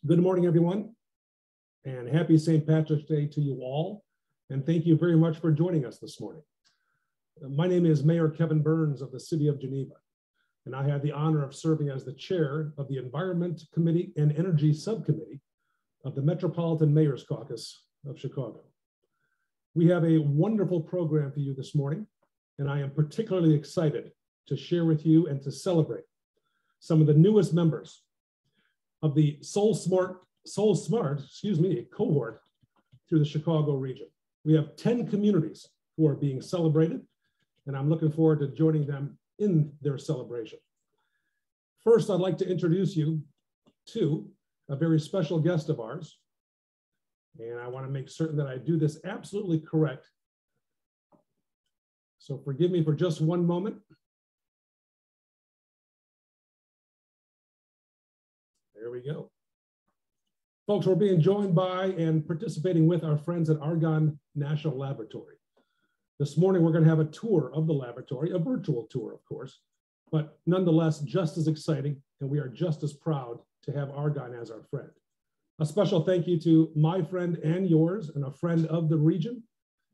Good morning, everyone, and happy St. Patrick's Day to you all. And thank you very much for joining us this morning. My name is Mayor Kevin Burns of the City of Geneva, and I have the honor of serving as the chair of the Environment Committee and Energy Subcommittee of the Metropolitan Mayor's Caucus of Chicago. We have a wonderful program for you this morning, and I am particularly excited to share with you and to celebrate some of the newest members of the SolSmart cohort through the Chicago region. We have 10 communities who are being celebrated, and I'm looking forward to joining them in their celebration. First, I'd like to introduce you to a very special guest of ours, and I want to make certain that I do this absolutely correct. So forgive me for just one moment. There we go. Folks, we're being joined by and participating with our friends at Argonne National Laboratory. This morning, we're going to have a tour of the laboratory, a virtual tour, of course, but nonetheless, just as exciting, and we are just as proud to have Argonne as our friend. A special thank you to my friend and yours, and a friend of the region,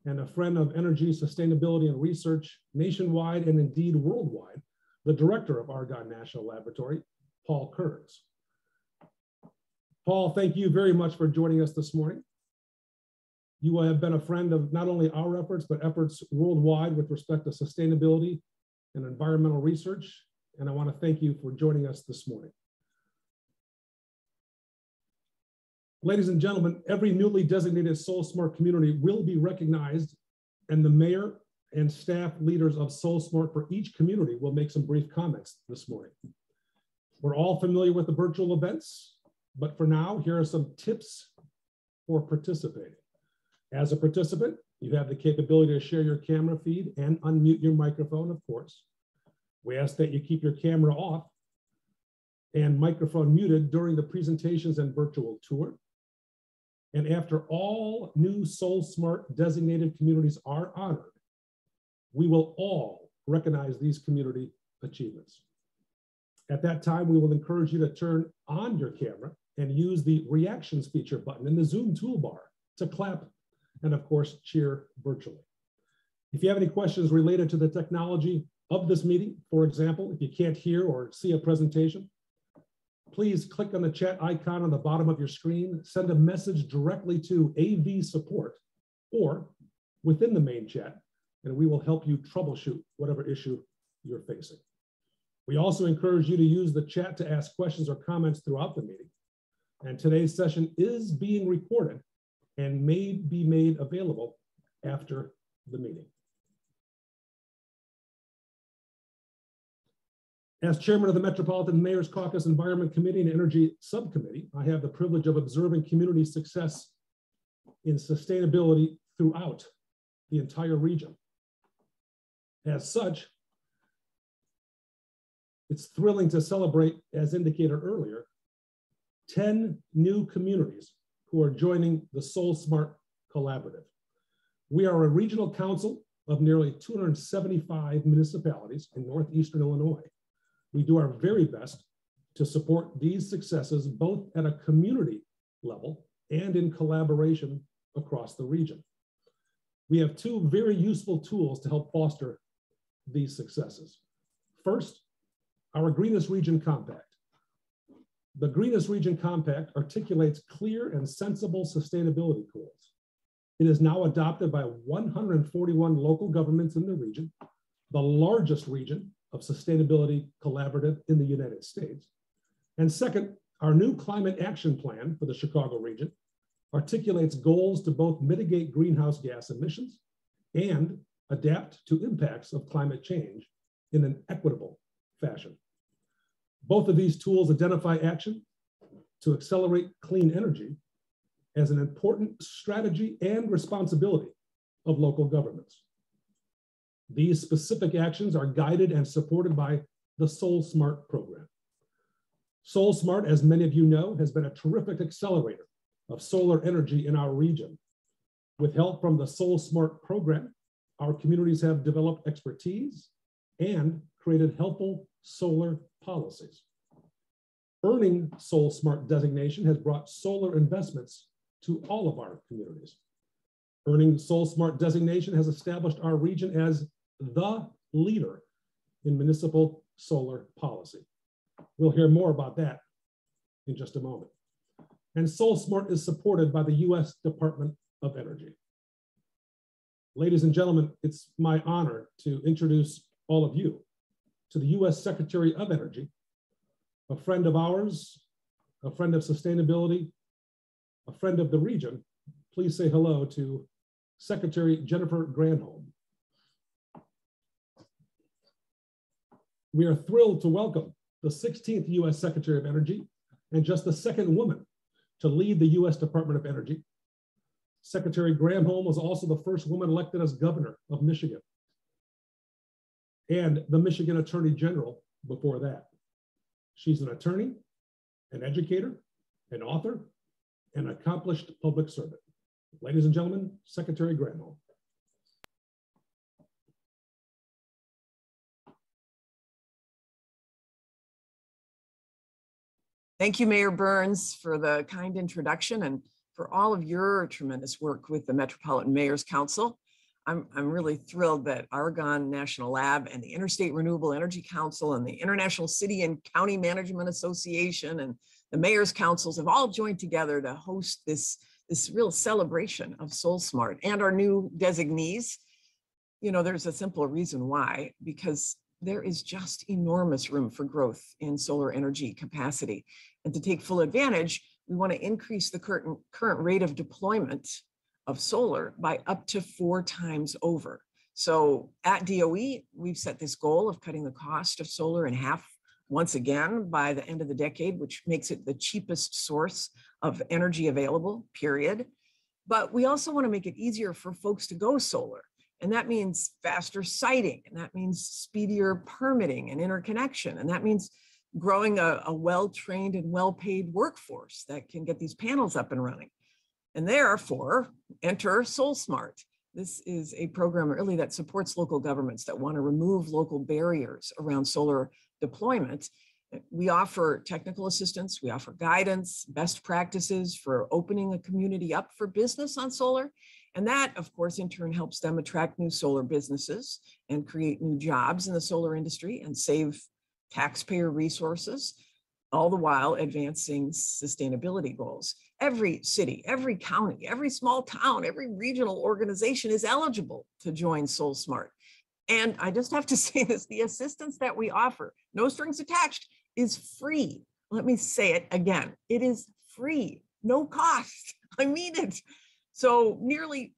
and a friend of energy, sustainability, and research nationwide and indeed worldwide, the director of Argonne National Laboratory, Paul Kearns. Paul, thank you very much for joining us this morning. You have been a friend of not only our efforts, but efforts worldwide with respect to sustainability and environmental research. And I want to thank you for joining us this morning. Ladies and gentlemen, every newly designated SolSmart community will be recognized, and the mayor and staff leaders of SolSmart for each community will make some brief comments this morning. We're all familiar with the virtual events, but for now, here are some tips for participating. As a participant, you have the capability to share your camera feed and unmute your microphone, of course. We ask that you keep your camera off and microphone muted during the presentations and virtual tour. And after all new SolSmart designated communities are honored, we will all recognize these community achievements. At that time, we will encourage you to turn on your camera and use the reactions feature button in the Zoom toolbar to clap and, of course, cheer virtually. If you have any questions related to the technology of this meeting, for example, if you can't hear or see a presentation, please click on the chat icon on the bottom of your screen, send a message directly to AV support or within the main chat, and we will help you troubleshoot whatever issue you're facing. We also encourage you to use the chat to ask questions or comments throughout the meeting. And today's session is being recorded and may be made available after the meeting. As chairman of the Metropolitan Mayor's Caucus Environment Committee and Energy Subcommittee, I have the privilege of observing community success in sustainability throughout the entire region. As such, it's thrilling to celebrate, as indicated earlier, 10 new communities who are joining the SolSmart Collaborative. We are a regional council of nearly 275 municipalities in northeastern Illinois. We do our very best to support these successes both at a community level and in collaboration across the region. We have two very useful tools to help foster these successes. First, our Greenest Region Compact. The Greenest Region Compact articulates clear and sensible sustainability goals. It is now adopted by 141 local governments in the region, the largest region of sustainability collaborative in the United States. And second, our new climate action plan for the Chicago region articulates goals to both mitigate greenhouse gas emissions and adapt to impacts of climate change in an equitable fashion. Both of these tools identify action to accelerate clean energy as an important strategy and responsibility of local governments. These specific actions are guided and supported by the SolSmart program. SolSmart, as many of you know, has been a terrific accelerator of solar energy in our region. With help from the SolSmart program, our communities have developed expertise and created helpful solar policies. Earning SolSmart designation has brought solar investments to all of our communities. Earning SolSmart designation has established our region as the leader in municipal solar policy. We'll hear more about that in just a moment. And SolSmart is supported by the U.S. Department of Energy. Ladies and gentlemen, it's my honor to introduce all of you to the U.S. Secretary of Energy, a friend of ours, a friend of sustainability, a friend of the region. Please say hello to Secretary Jennifer Granholm. We are thrilled to welcome the 16th U.S. Secretary of Energy and just the second woman to lead the U.S. Department of Energy. Secretary Granholm was also the first woman elected as governor of Michigan and the Michigan Attorney General before that. She's an attorney, an educator, an author, and an accomplished public servant. Ladies and gentlemen, Secretary Granholm. Thank you, Mayor Burns, for the kind introduction and for all of your tremendous work with the Metropolitan Mayor's Council. I'm really thrilled that Argonne National Lab and the Interstate Renewable Energy Council and the International City and County Management Association and the Mayor's Councils have all joined together to host this real celebration of SolSmart and our new designees. You know, there's a simple reason why, because there is just enormous room for growth in solar energy capacity. And to take full advantage, we want to increase the current rate of deployment of solar by up to 4 times over. So at DOE, we've set this goal of cutting the cost of solar in half once again by the end of the decade, which makes it the cheapest source of energy available, period. But we also want to make it easier for folks to go solar. And that means faster siting, and that means speedier permitting and interconnection. And that means growing a well-trained and well-paid workforce that can get these panels up and running. And therefore, enter SolSmart. This is a program really that supports local governments that want to remove local barriers around solar deployment. We offer technical assistance, we offer guidance, best practices for opening a community up for business on solar. And that, of course, in turn helps them attract new solar businesses and create new jobs in the solar industry and save taxpayer resources, all the while advancing sustainability goals. Every city, every county, every small town, every regional organization is eligible to join SolSmart. And I just have to say this, the assistance that we offer, no strings attached, is free. Let me say it again. It is free, no cost. I mean it. So nearly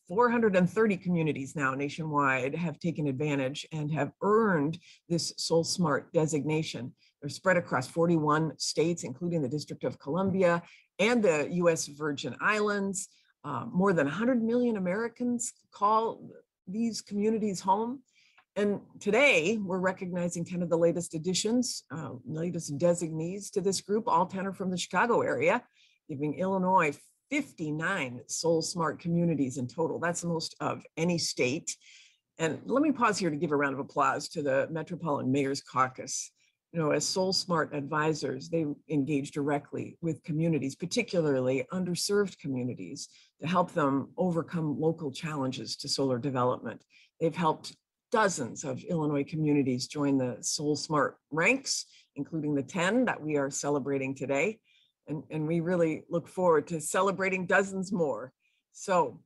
430 communities now nationwide have taken advantage and have earned this SolSmart designation. They're spread across 41 states, including the District of Columbia and the US Virgin Islands. More than 100 million Americans call these communities home. And today we're recognizing 10 of the latest additions, latest designees to this group. All 10 are from the Chicago area, giving Illinois 59 SolSmart communities in total. That's the most of any state. And let me pause here to give a round of applause to the Metropolitan Mayor's Caucus. You know, as SolSmart advisors, they engage directly with communities, particularly underserved communities, to help them overcome local challenges to solar development. They've helped dozens of Illinois communities join the SolSmart ranks, including the 10 that we are celebrating today. And we really look forward to celebrating dozens more. So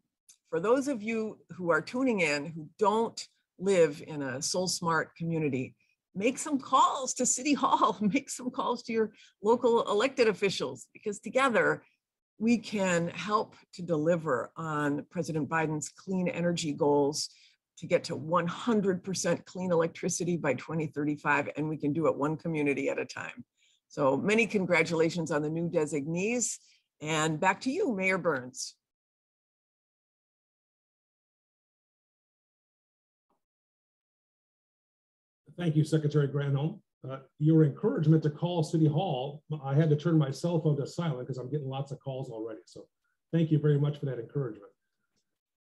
for those of you who are tuning in who don't live in a SolSmart community, make some calls to City Hall, make some calls to your local elected officials, because together we can help to deliver on President Biden's clean energy goals to get to 100% clean electricity by 2035, and we can do it one community at a time. So many congratulations on the new designees, and back to you, Mayor Burns. Thank you, Secretary Granholm. Your encouragement to call City Hall, I had to turn my cell phone to silent because I'm getting lots of calls already. So thank you very much for that encouragement.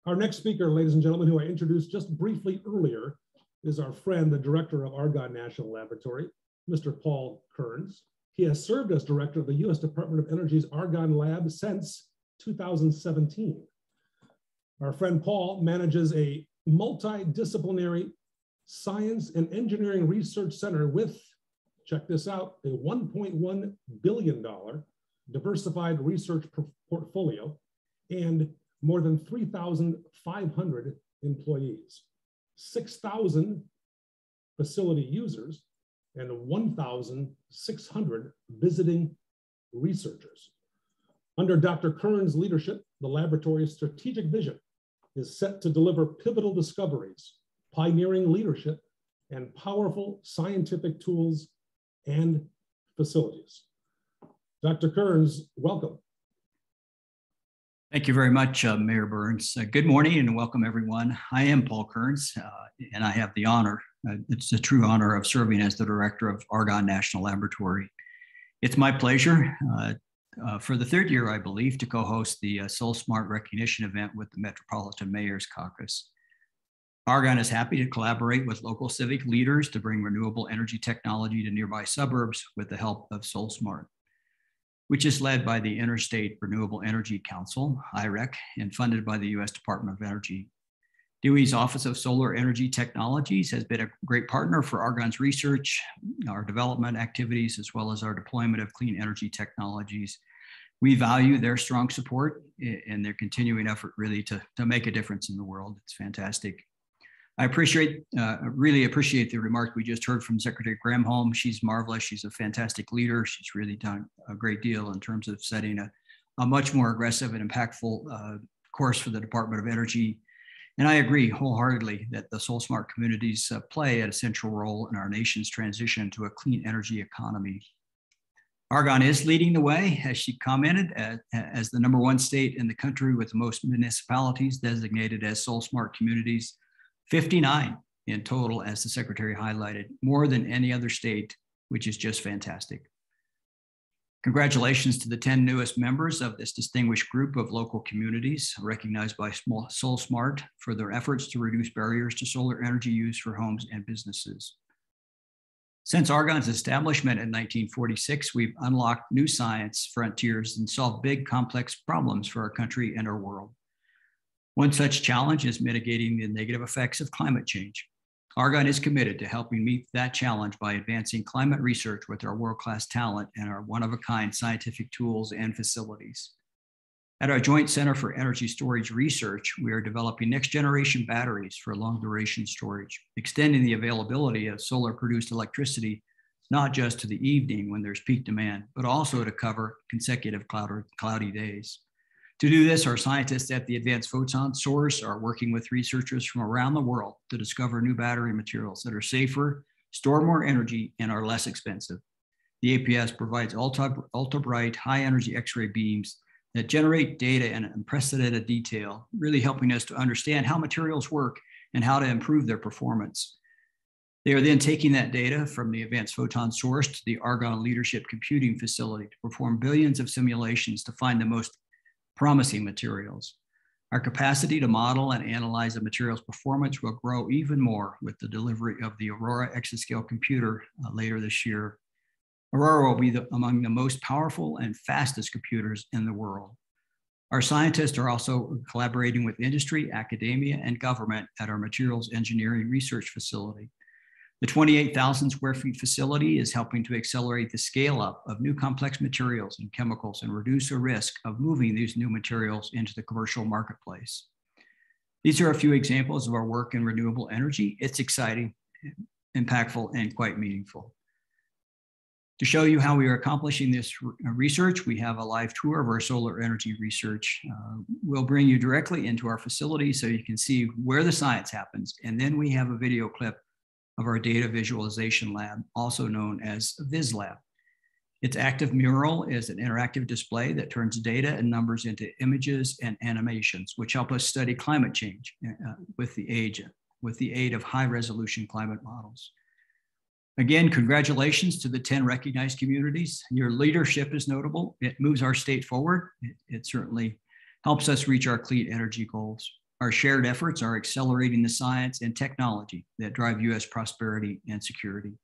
Our next speaker, ladies and gentlemen, who I introduced just briefly earlier, is our friend, the director of Argonne National Laboratory, Mr. Paul Kearns. He has served as director of the U.S. Department of Energy's Argonne Lab since 2017. Our friend Paul manages a multidisciplinary science and engineering research center with, check this out, a $1.1 billion diversified research portfolio and more than 3,500 employees, 6,000 facility users, and 1,600 visiting researchers. Under Dr. Kearns' leadership, the laboratory's strategic vision is set to deliver pivotal discoveries, pioneering leadership, and powerful scientific tools and facilities. Dr. Kearns, welcome. Thank you very much, Mayor Burns. Good morning and welcome everyone. I am Paul Kearns and I have the honor, it's a true honor of serving as the director of Argonne National Laboratory. It's my pleasure for the third year, I believe, to co-host the SolSmart recognition event with the Metropolitan Mayor's Caucus. Argonne is happy to collaborate with local civic leaders to bring renewable energy technology to nearby suburbs with the help of SolSmart, which is led by the Interstate Renewable Energy Council, IREC, and funded by the U.S. Department of Energy. DOE's Office of Solar Energy Technologies has been a great partner for Argonne's research, our development activities, as well as our deployment of clean energy technologies. We value their strong support and their continuing effort really to make a difference in the world. It's fantastic. I really appreciate the remark we just heard from Secretary Granholm. She's marvelous. She's a fantastic leader. She's really done a great deal in terms of setting a much more aggressive and impactful course for the Department of Energy. And I agree wholeheartedly that the SolSmart communities play a central role in our nation's transition to a clean energy economy. Argonne is leading the way, as she commented, as the #1 state in the country with the most municipalities designated as SolSmart communities, 59 in total, as the secretary highlighted, more than any other state, which is just fantastic. Congratulations to the 10 newest members of this distinguished group of local communities recognized by SolSmart for their efforts to reduce barriers to solar energy use for homes and businesses. Since Argonne's establishment in 1946, we've unlocked new science frontiers and solved big, complex problems for our country and our world. One such challenge is mitigating the negative effects of climate change. Argonne is committed to helping meet that challenge by advancing climate research with our world-class talent and our one-of-a-kind scientific tools and facilities. At our Joint Center for Energy Storage Research, we are developing next-generation batteries for long-duration storage, extending the availability of solar-produced electricity, not just to the evening when there's peak demand, but also to cover consecutive cloudy days. To do this, our scientists at the Advanced Photon Source are working with researchers from around the world to discover new battery materials that are safer, store more energy, and are less expensive. The APS provides ultra-bright, high-energy X-ray beams that generate data in unprecedented detail, really helping us to understand how materials work and how to improve their performance. They are then taking that data from the Advanced Photon Source to the Argonne Leadership Computing Facility to perform billions of simulations to find the most promising materials. Our capacity to model and analyze a material's performance will grow even more with the delivery of the Aurora exascale computer later this year. Aurora will be among the most powerful and fastest computers in the world. Our scientists are also collaborating with industry, academia, and government at our materials engineering research facility. The 28,000 square feet facility is helping to accelerate the scale up of new complex materials and chemicals and reduce the risk of moving these new materials into the commercial marketplace. These are a few examples of our work in renewable energy. It's exciting, impactful, and quite meaningful. To show you how we are accomplishing this research, we have a live tour of our solar energy research. We'll bring you directly into our facility so you can see where the science happens. And then we have a video clip of our data visualization lab, also known as VisLab. Its active mural is an interactive display that turns data and numbers into images and animations, which help us study climate change with the aid of high-resolution climate models. Again, congratulations to the 10 recognized communities. Your leadership is notable. It moves our state forward. It certainly helps us reach our clean energy goals. Our shared efforts are accelerating the science and technology that drive U.S. prosperity and security.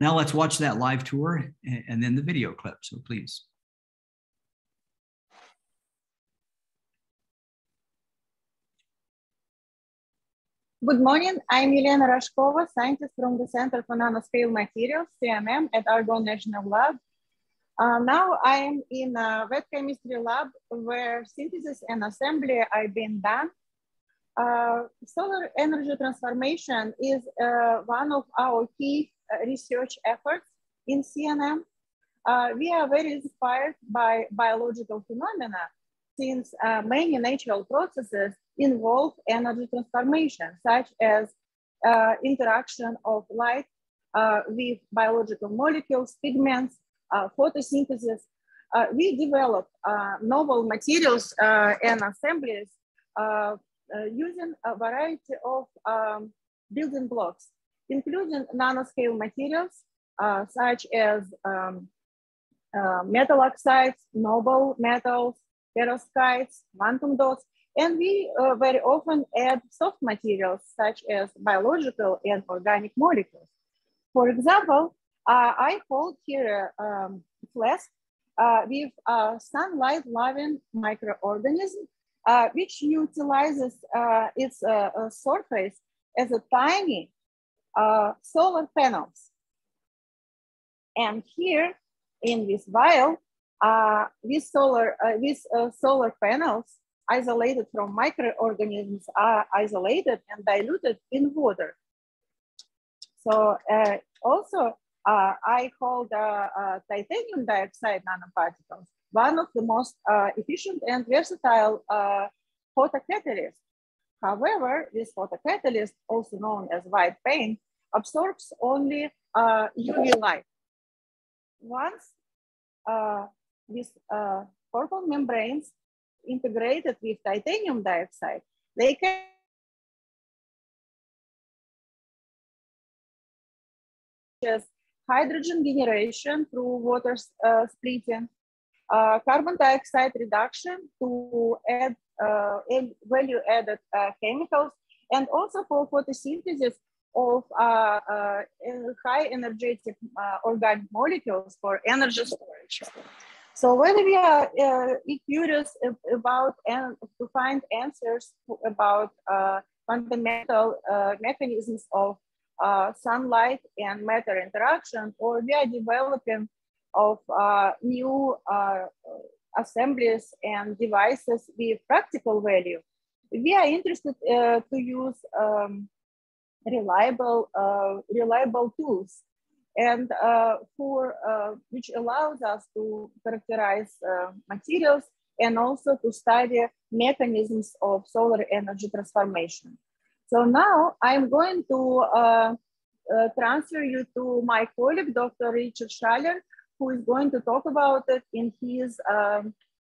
Now let's watch that live tour and then the video clip, so please. Good morning, I'm Elena Rashkova, scientist from the Center for Nanoscale Materials, CMM, at Argonne National Lab. Now I am in a wet chemistry lab where synthesis and assembly are being done. Solar energy transformation is one of our key research efforts in CNM. We are very inspired by biological phenomena since many natural processes involve energy transformation, such as interaction of light with biological molecules, pigments, photosynthesis. We develop novel materials and assemblies using a variety of building blocks, including nanoscale materials, such as metal oxides, noble metals, perovskites, quantum dots, and we very often add soft materials such as biological and organic molecules. For example, I hold here a flask with sunlight-loving microorganism, which utilizes its surface as a tiny solar panels. And here in this vial, these solar panels isolated from microorganisms are isolated and diluted in water. So also, I hold titanium dioxide nanoparticles, one of the most efficient and versatile photocatalysts. However, this photocatalyst, also known as white paint, absorbs only UV light. Once these purple membranes integrated with titanium dioxide, they can just hydrogen generation through water splitting, carbon dioxide reduction to add value-added chemicals, and also for photosynthesis of high energetic organic molecules for energy storage. So when we are curious about and to find answers about fundamental mechanisms of sunlight and matter interaction, or we are developing of new assemblies and devices with practical value, we are interested to use reliable tools, and which allows us to characterize materials and also to study mechanisms of solar energy transformation. So now I'm going to transfer you to my colleague, Dr. Richard Schaller, who is going to talk about it in his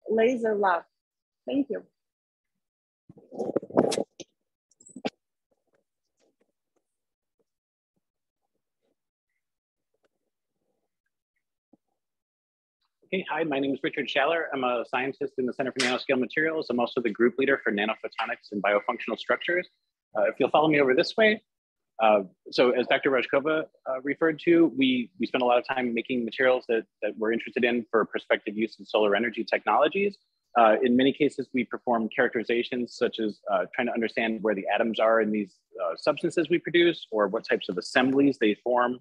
laser lab. Thank you. Okay, hi, my name is Richard Schaller. I'm a scientist in the Center for Nanoscale Materials. I'm also the group leader for nanophotonics and biofunctional structures. If you'll follow me over this way. So as Dr. Rajkova referred to, we spend a lot of time making materials that we're interested in for prospective use in solar energy technologies. In many cases, we perform characterizations such as trying to understand where the atoms are in these substances we produce, or what types of assemblies they form.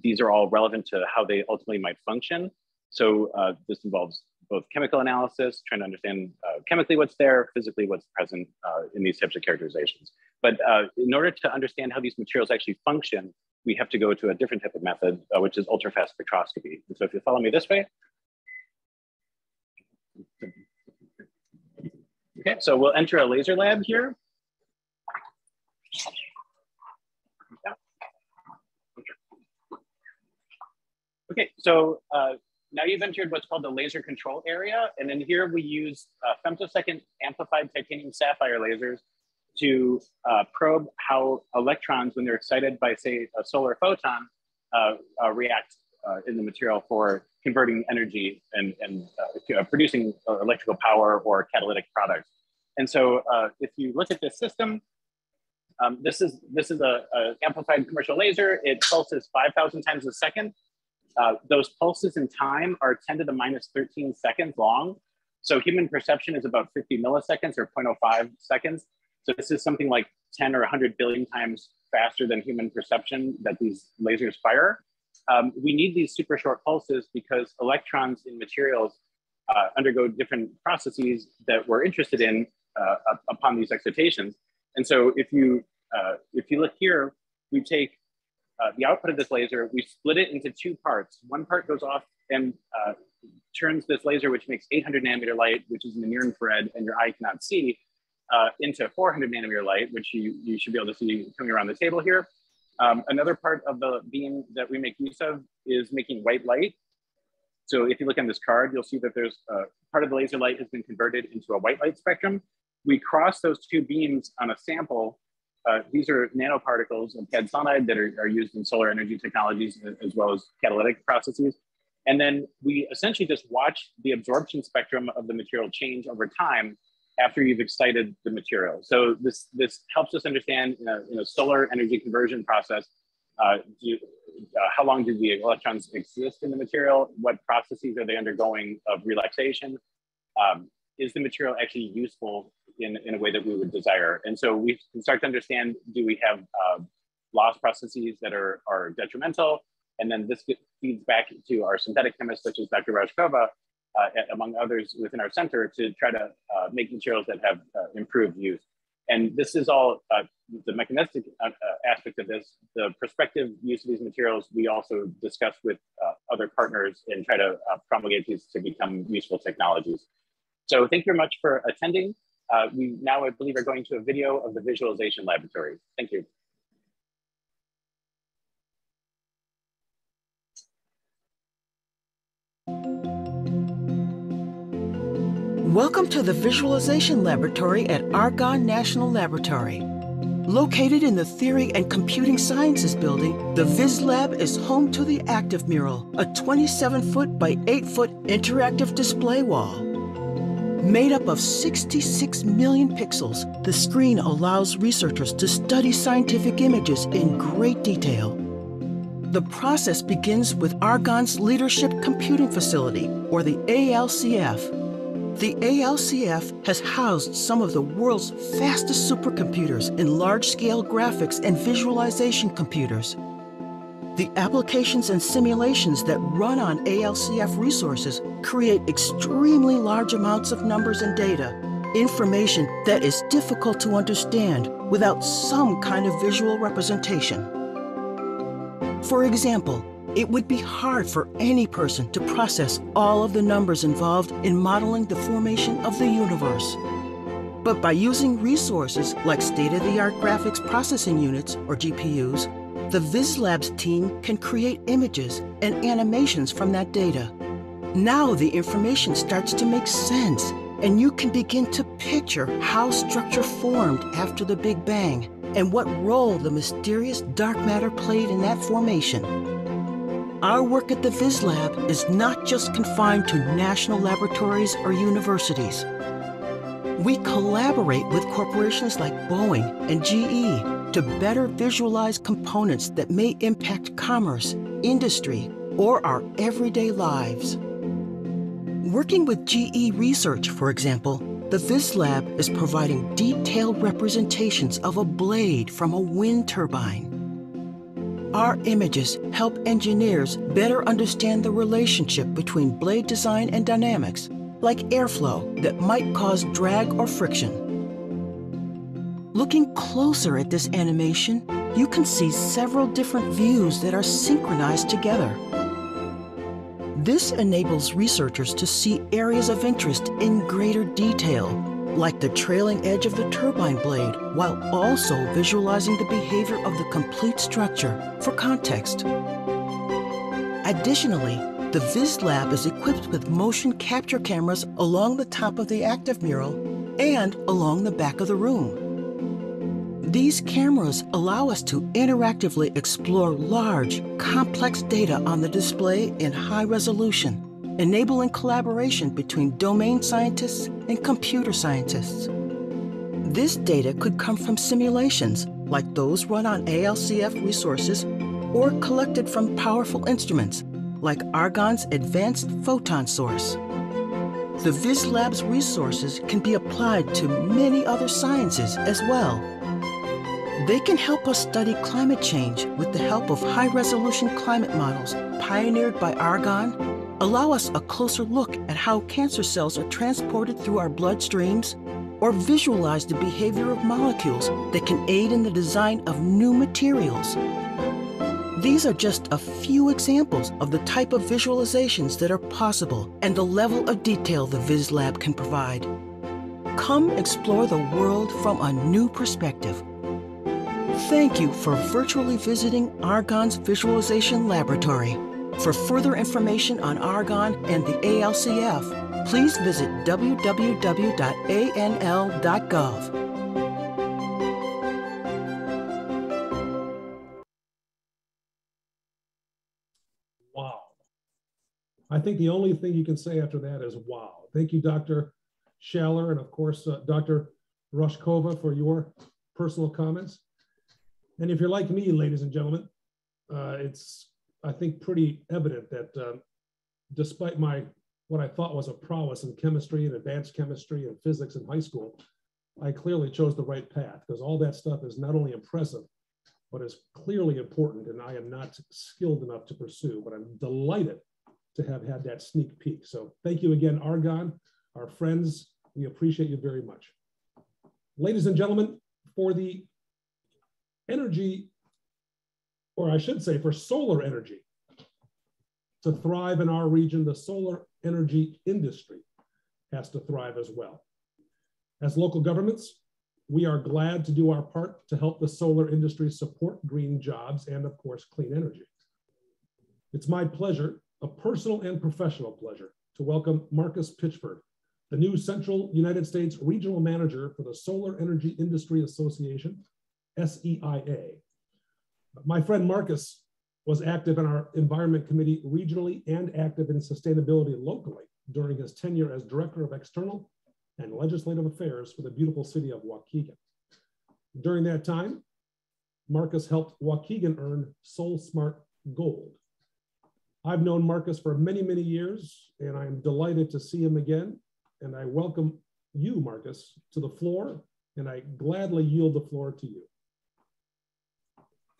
These are all relevant to how they ultimately might function. So this involves both chemical analysis, trying to understand chemically what's there, physically what's present in these types of characterizations. But in order to understand how these materials actually function, we have to go to a different type of method, which is ultrafast spectroscopy. And so if you follow me this way. Okay, so we'll enter a laser lab here. Okay, so now you've entered what's called the laser control area. And then here we use femtosecond amplified titanium sapphire lasers to probe how electrons, when they're excited by, say, a solar photon, react in the material for converting energy and producing electrical power or catalytic products. And so if you look at this system, This is a amplified commercial laser. It pulses 5,000 times a second. Those pulses in time are 10 to the minus 13 seconds long. So human perception is about 50 milliseconds or 0.05 seconds. So this is something like 10 or 100 billion times faster than human perception that these lasers fire. We need these super short pulses because electrons in materials undergo different processes that we're interested in upon these excitations. And so if you look here, we take the output of this laser, we split it into two parts. One part goes off and turns this laser, which makes 800 nanometer light, which is in the near infrared and your eye cannot see, into 400 nanometer light, which you should be able to see coming around the table here. Another part of the beam that we make use of is making white light. So if you look on this card, you'll see that there's part of the laser light has been converted into a white light spectrum. We cross those two beams on a sample. These are nanoparticles of cadmium that are used in solar energy technologies as well as catalytic processes. And then we essentially just watch the absorption spectrum of the material change over time after you've excited the material. So this helps us understand in a solar energy conversion process, how long do the electrons exist in the material? What processes are they undergoing of relaxation? Is the material actually useful in a way that we would desire? And so we can start to understand, do we have loss processes that are detrimental? And then this feeds back to our synthetic chemists, such as Dr. Rajkova, among others within our center, to try to make materials that have improved use. And this is all the mechanistic aspect of this. The prospective use of these materials, we also discuss with other partners and try to promulgate these to become useful technologies. So thank you very much for attending. We now, I believe, are going to a video of the visualization laboratory. Thank you. Welcome to the Visualization Laboratory at Argonne National Laboratory. Located in the Theory and Computing Sciences building, the Viz Lab is home to the Active Mural, a 27-foot by 8-foot interactive display wall. Made up of 66 million pixels, the screen allows researchers to study scientific images in great detail. The process begins with Argonne's Leadership Computing Facility, or the ALCF. The ALCF has housed some of the world's fastest supercomputers in large-scale graphics and visualization computers. The applications and simulations that run on ALCF resources create extremely large amounts of numbers and data, information that is difficult to understand without some kind of visual representation. For example, it would be hard for any person to process all of the numbers involved in modeling the formation of the universe. But by using resources like state-of-the-art graphics processing units, or GPUs, the VizLabs team can create images and animations from that data. Now the information starts to make sense, and you can begin to picture how structure formed after the Big Bang and what role the mysterious dark matter played in that formation. Our work at the Viz Lab is not just confined to national laboratories or universities. We collaborate with corporations like Boeing and GE to better visualize components that may impact commerce, industry, or our everyday lives. Working with GE Research, for example, the Viz Lab is providing detailed representations of a blade from a wind turbine. Our images help engineers better understand the relationship between blade design and dynamics, like airflow that might cause drag or friction. Looking closer at this animation, you can see several different views that are synchronized together. This enables researchers to see areas of interest in greater detail, like the trailing edge of the turbine blade, while also visualizing the behavior of the complete structure for context. Additionally, the Viz Lab is equipped with motion capture cameras along the top of the active mural and along the back of the room. These cameras allow us to interactively explore large, complex data on the display in high resolution, enabling collaboration between domain scientists and computer scientists. This data could come from simulations, like those run on ALCF resources or collected from powerful instruments, like Argonne's Advanced Photon Source. The Viz Lab's resources can be applied to many other sciences as well. They can help us study climate change with the help of high-resolution climate models pioneered by Argonne, allow us a closer look at how cancer cells are transported through our bloodstreams, or visualize the behavior of molecules that can aid in the design of new materials. These are just a few examples of the type of visualizations that are possible and the level of detail the Viz Lab can provide. Come explore the world from a new perspective. Thank you for virtually visiting Argonne's Visualization Laboratory. For further information on Argonne and the ALCF, please visit www.anl.gov. Wow. I think the only thing you can say after that is wow. Thank you, Dr. Schaller, and of course, Dr. Rushkova for your personal comments. And if you're like me, ladies and gentlemen, it's, I think, pretty evident that despite what I thought was a prowess in chemistry and advanced chemistry and physics in high school, I clearly chose the right path, because all that stuff is not only impressive, but is clearly important, and I am not skilled enough to pursue, but I'm delighted to have had that sneak peek. So thank you again, Argonne, our friends. We appreciate you very much. Ladies and gentlemen, for the energy, or I should say for solar energy to thrive in our region, the solar energy industry has to thrive as well. As local governments, we are glad to do our part to help the solar industry support green jobs and, of course, clean energy. It's my pleasure, a personal and professional pleasure, to welcome Marcus Pitchford, the new Central United States Regional Manager for the Solar Energy Industry Association, SEIA. My friend Marcus was active in our Environment Committee regionally and active in sustainability locally during his tenure as Director of External and Legislative Affairs for the beautiful city of Waukegan. During that time, Marcus helped Waukegan earn SolSmart Gold. I've known Marcus for many, many years, and I'm delighted to see him again. And I welcome you, Marcus, to the floor, and I gladly yield the floor to you.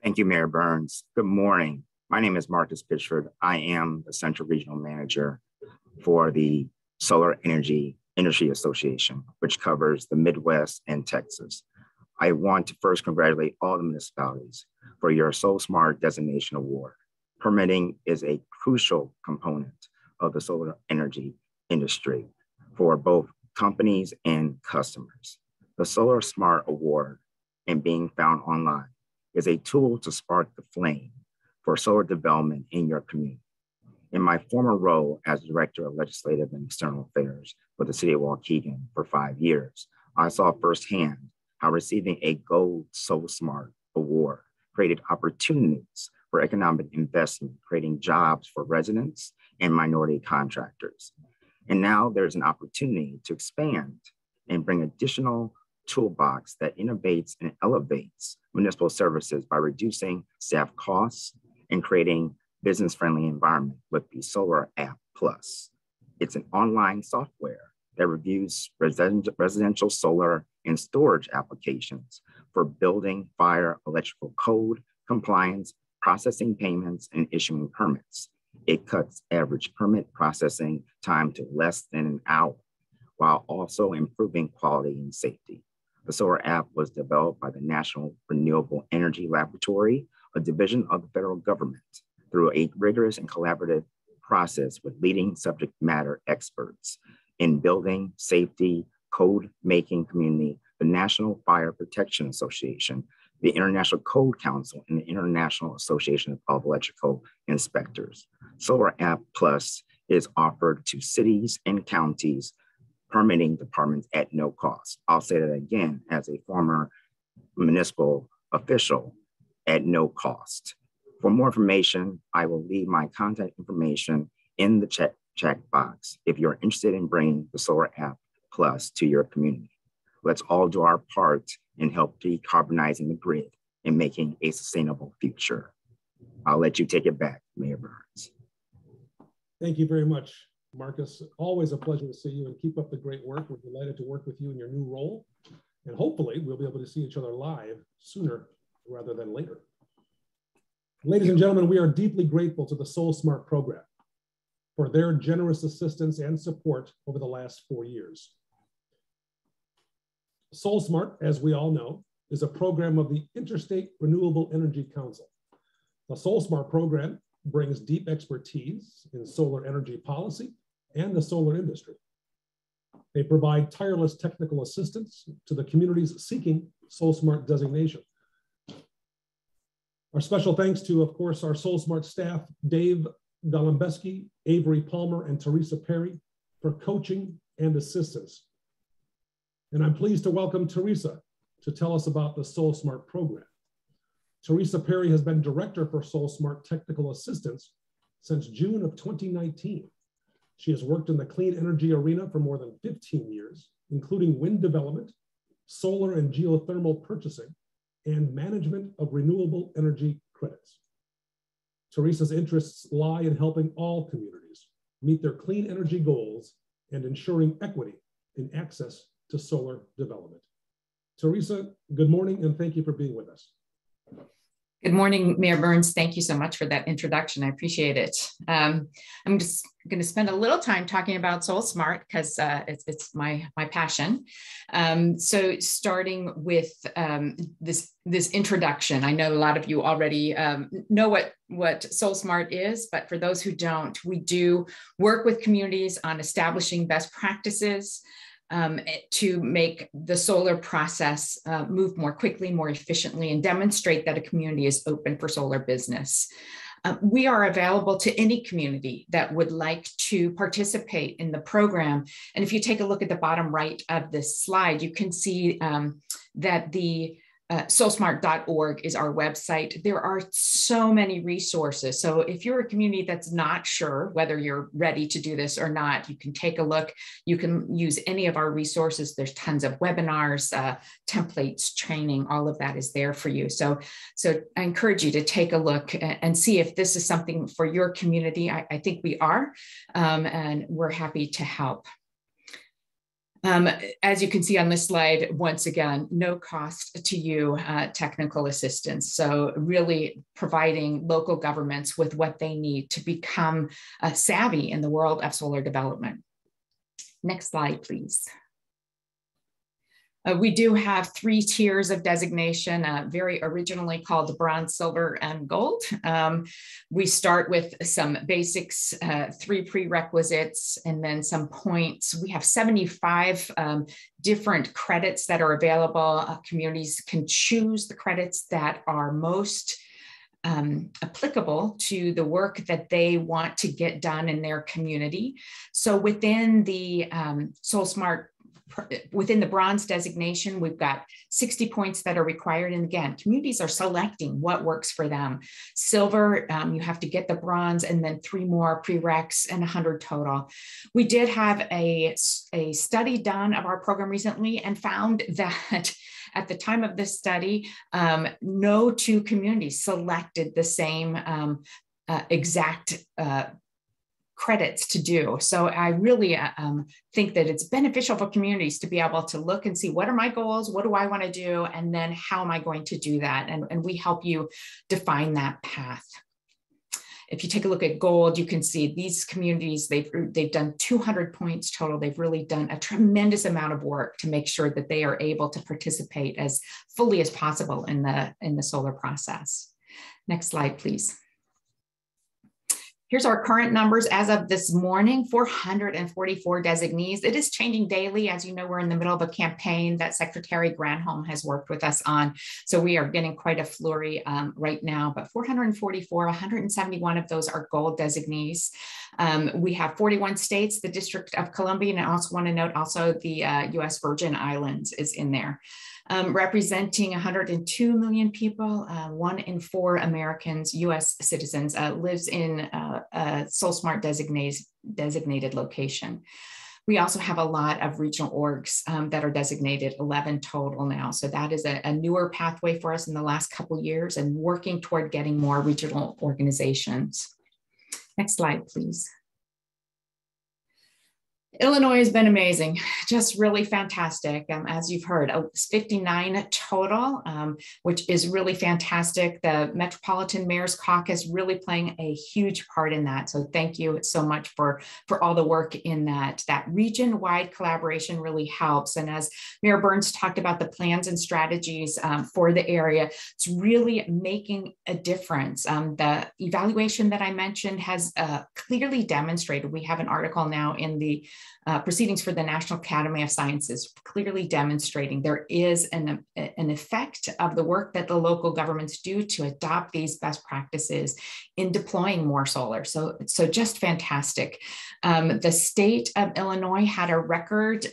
Thank you, Mayor Burns. Good morning. My name is Marcus Pitchford. I am the Central Regional Manager for the Solar Energy Industry Association, which covers the Midwest and Texas. I want to first congratulate all the municipalities for your SolSmart Designation Award. Permitting is a crucial component of the solar energy industry for both companies and customers. The SolSmart Award, and being found online, is a tool to spark the flame for solar development in your community. In my former role as Director of Legislative and External Affairs for the City of Waukegan for 5 years, I saw firsthand how receiving a Gold SolSmart Award created opportunities for economic investment, creating jobs for residents and minority contractors. And now there's an opportunity to expand and bring additional toolbox that innovates and elevates municipal services by reducing staff costs and creating business-friendly environment with the Solar App Plus. It's an online software that reviews residential solar and storage applications for building, fire, electrical code, compliance, processing payments, and issuing permits. It cuts average permit processing time to less than an hour, while also improving quality and safety. The Solar App was developed by the National Renewable Energy Laboratory, a division of the federal government, through a rigorous and collaborative process with leading subject matter experts in building, safety, code making community, the National Fire Protection Association, the International Code Council, and the International Association of Electrical Inspectors. Solar App Plus is offered to cities and counties permitting departments at no cost. I'll say that again, as a former municipal official, at no cost. For more information, I will leave my contact information in the chat box if you're interested in bringing the Solar App Plus to your community. Let's all do our part and help decarbonizing the grid and making a sustainable future. I'll let you take it back, Mayor Burns. Thank you very much, Marcus. Always a pleasure to see you, and keep up the great work. We're delighted to work with you in your new role. And hopefully we'll be able to see each other live sooner rather than later. Ladies and gentlemen, we are deeply grateful to the SolSmart program for their generous assistance and support over the last 4 years. SolSmart, as we all know, is a program of the Interstate Renewable Energy Council. The SolSmart program brings deep expertise in solar energy policy and the solar industry. They provide tireless technical assistance to the communities seeking SolSmart designation. Our special thanks to, of course, our SolSmart staff, Dave Golembeski, Avery Palmer, and Teresa Perry, for coaching and assistance. And I'm pleased to welcome Teresa to tell us about the SolSmart program. Teresa Perry has been director for SolSmart Technical Assistance since June of 2019. She has worked in the clean energy arena for more than 15 years, including wind development, solar and geothermal purchasing, and management of renewable energy credits. Teresa's interests lie in helping all communities meet their clean energy goals and ensuring equity in access to solar development. Teresa, good morning, and thank you for being with us. Good morning, Mayor Burns. Thank you so much for that introduction. I appreciate it. I'm just going to spend a little time talking about SolSmart because it's my passion. So starting with this introduction, I know a lot of you already know what SolSmart is, but for those who don't, we do work with communities on establishing best practices to make the solar process move more quickly, more efficiently, and demonstrate that a community is open for solar business. We are available to any community that would like to participate in the program. And if you take a look at the bottom right of this slide, you can see that the SolSmart.org is our website. There are so many resources. So if you're a community that's not sure whether you're ready to do this or not, you can take a look. You can use any of our resources. There's tons of webinars, templates, training, all of that is there for you. So I encourage you to take a look and see if this is something for your community. I think we are, and we're happy to help. As you can see on this slide, once again, no cost to you, technical assistance. So really providing local governments with what they need to become savvy in the world of solar development. Next slide, please. We do have 3 tiers of designation, very originally called bronze, silver, and gold. We start with some basics, 3 prerequisites, and then some points. We have 75 different credits that are available. Communities can choose the credits that are most applicable to the work that they want to get done in their community. So within the SolSmart, within the bronze designation, we've got 60 points that are required. And again, communities are selecting what works for them. Silver, you have to get the bronze and then 3 more prereqs and 100 total. We did have a study done of our program recently and found that at the time of this study, no 2 communities selected the same exact credits to do. So I really think that it's beneficial for communities to be able to look and see, what are my goals? What do I want to do? And then how am I going to do that? And we help you define that path. If you take a look at gold, you can see these communities, they've done 200 points total. They've really done a tremendous amount of work to make sure that they are able to participate as fully as possible in the solar process. Next slide, please. Here's our current numbers as of this morning, 444 designees. It is changing daily. As you know, we're in the middle of a campaign that Secretary Granholm has worked with us on. So we are getting quite a flurry right now, but 444, 171 of those are gold designees. We have 41 states, the District of Columbia, and I also want to note also the US Virgin Islands is in there. Representing 102 million people, 1 in 4 Americans, US citizens, lives in a SolSmart designated location. We also have a lot of regional orgs that are designated, 11 total now. So that is a newer pathway for us in the last couple of years, and working toward getting more regional organizations. Next slide, please. Illinois has been amazing, just really fantastic. As you've heard, 59 total, which is really fantastic. The Metropolitan Mayor's Caucus really playing a huge part in that. So thank you so much for all the work in that. That region-wide collaboration really helps. And as Mayor Burns talked about the plans and strategies for the area, it's really making a difference. The evaluation that I mentioned has clearly demonstrated. We have an article now in the Proceedings for the National Academy of Sciences, clearly demonstrating there is an effect of the work that the local governments do to adopt these best practices in deploying more solar. So just fantastic. The state of Illinois had a record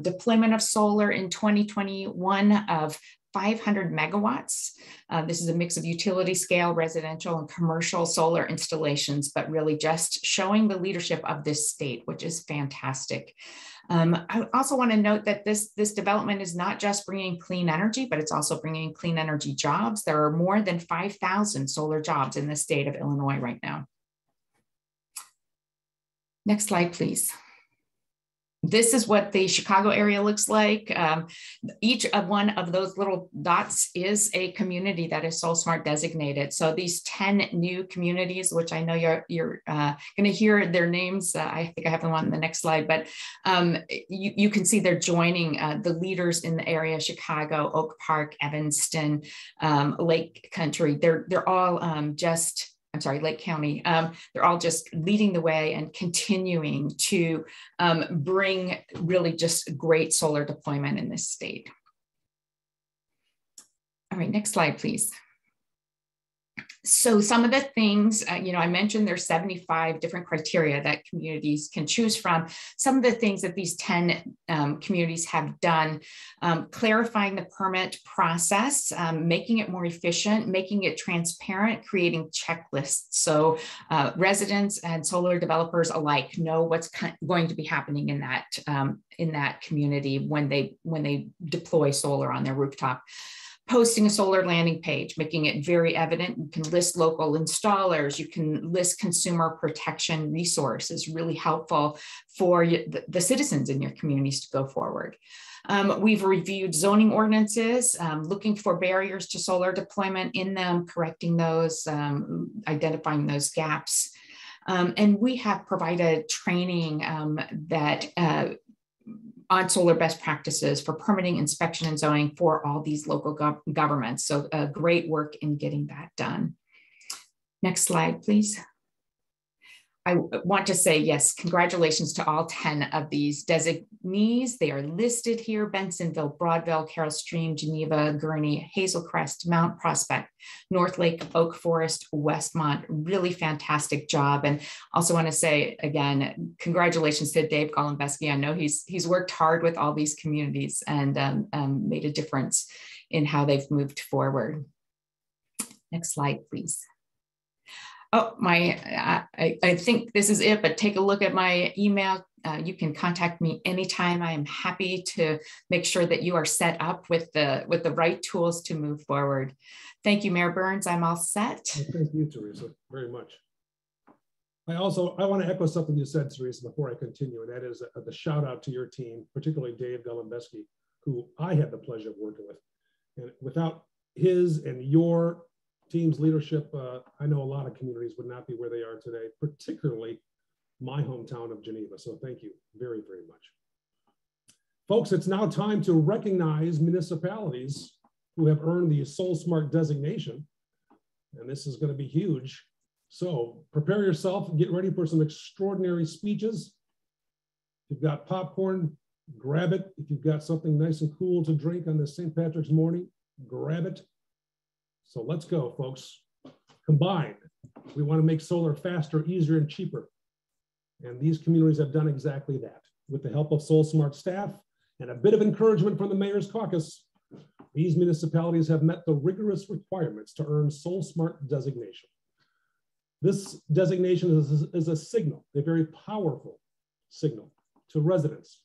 deployment of solar in 2021 of 500 megawatts. This is a mix of utility scale, residential and commercial solar installations, but really just showing the leadership of this state, which is fantastic. I also want to note that this development is not just bringing clean energy, but it's also bringing clean energy jobs. There are more than 5,000 solar jobs in the state of Illinois right now. Next slide, please. This is what the Chicago area looks like. Each of one of those little dots is a community that is SolSmart designated. So these 10 new communities, which I know you're going to hear their names. I think I have them on the next slide, but you can see they're joining the leaders in the area: Chicago, Oak Park, Evanston, Lake Country. They're all Lake County. They're all just leading the way and continuing to bring really just great solar deployment in this state. All right, next slide, please. So some of the things, I mentioned there's 75 different criteria that communities can choose from. Some of the things that these 10 communities have done: clarifying the permit process, making it more efficient, making it transparent, creating checklists. So residents and solar developers alike know what's going to be happening in that community when they deploy solar on their rooftop. Posting a solar landing page, making it very evident. You can list local installers. You can list consumer protection resources, really helpful for the citizens in your communities to go forward. We've reviewed zoning ordinances, looking for barriers to solar deployment in them, correcting those, identifying those gaps. And we have provided training on solar best practices for permitting, inspection, and zoning for all these local governments. So great work in getting that done. Next slide, please. I want to say, yes, congratulations to all 10 of these designees. They are listed here: Bensonville, Broadview, Carroll Stream, Geneva, Gurnee, Hazel Crest, Mount Prospect, North Lake, Oak Forest, Westmont. Really fantastic job. And also want to say, again, congratulations to Dave Golembeski. I know he's worked hard with all these communities and made a difference in how they've moved forward. Next slide, please. Oh, I think this is it, but take a look at my email. You can contact me anytime. I am happy to make sure that you are set up with the right tools to move forward. Thank you, Mayor Burns. I'm all set. Thank you, Teresa, very much. I want to echo something you said, Teresa, before I continue, and that is the shout out to your team, particularly Dave Golembeski, who I had the pleasure of working with. And without his and your team's leadership, I know a lot of communities would not be where they are today, particularly my hometown of Geneva. So thank you very, very much. Folks, it's now time to recognize municipalities who have earned the SolSmart designation. And this is going to be huge. So prepare yourself and get ready for some extraordinary speeches. If you've got popcorn, grab it. If you've got something nice and cool to drink on this St. Patrick's morning, grab it. So let's go, folks. Combined, we want to make solar faster, easier, and cheaper. And these communities have done exactly that. With the help of SolSmart staff and a bit of encouragement from the Mayor's Caucus, these municipalities have met the rigorous requirements to earn SolSmart designation. This designation is a signal, a very powerful signal to residents,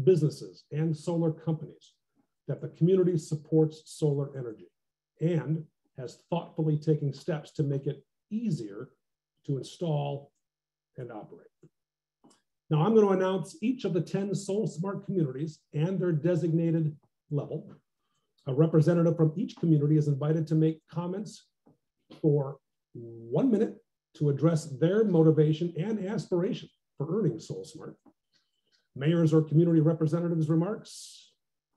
businesses, and solar companies that the community supports solar energy and has thoughtfully taken steps to make it easier to install and operate. Now I'm going to announce each of the 10 SolSmart communities and their designated level. A representative from each community is invited to make comments for 1 minute to address their motivation and aspiration for earning SolSmart. Mayors or community representatives' remarks.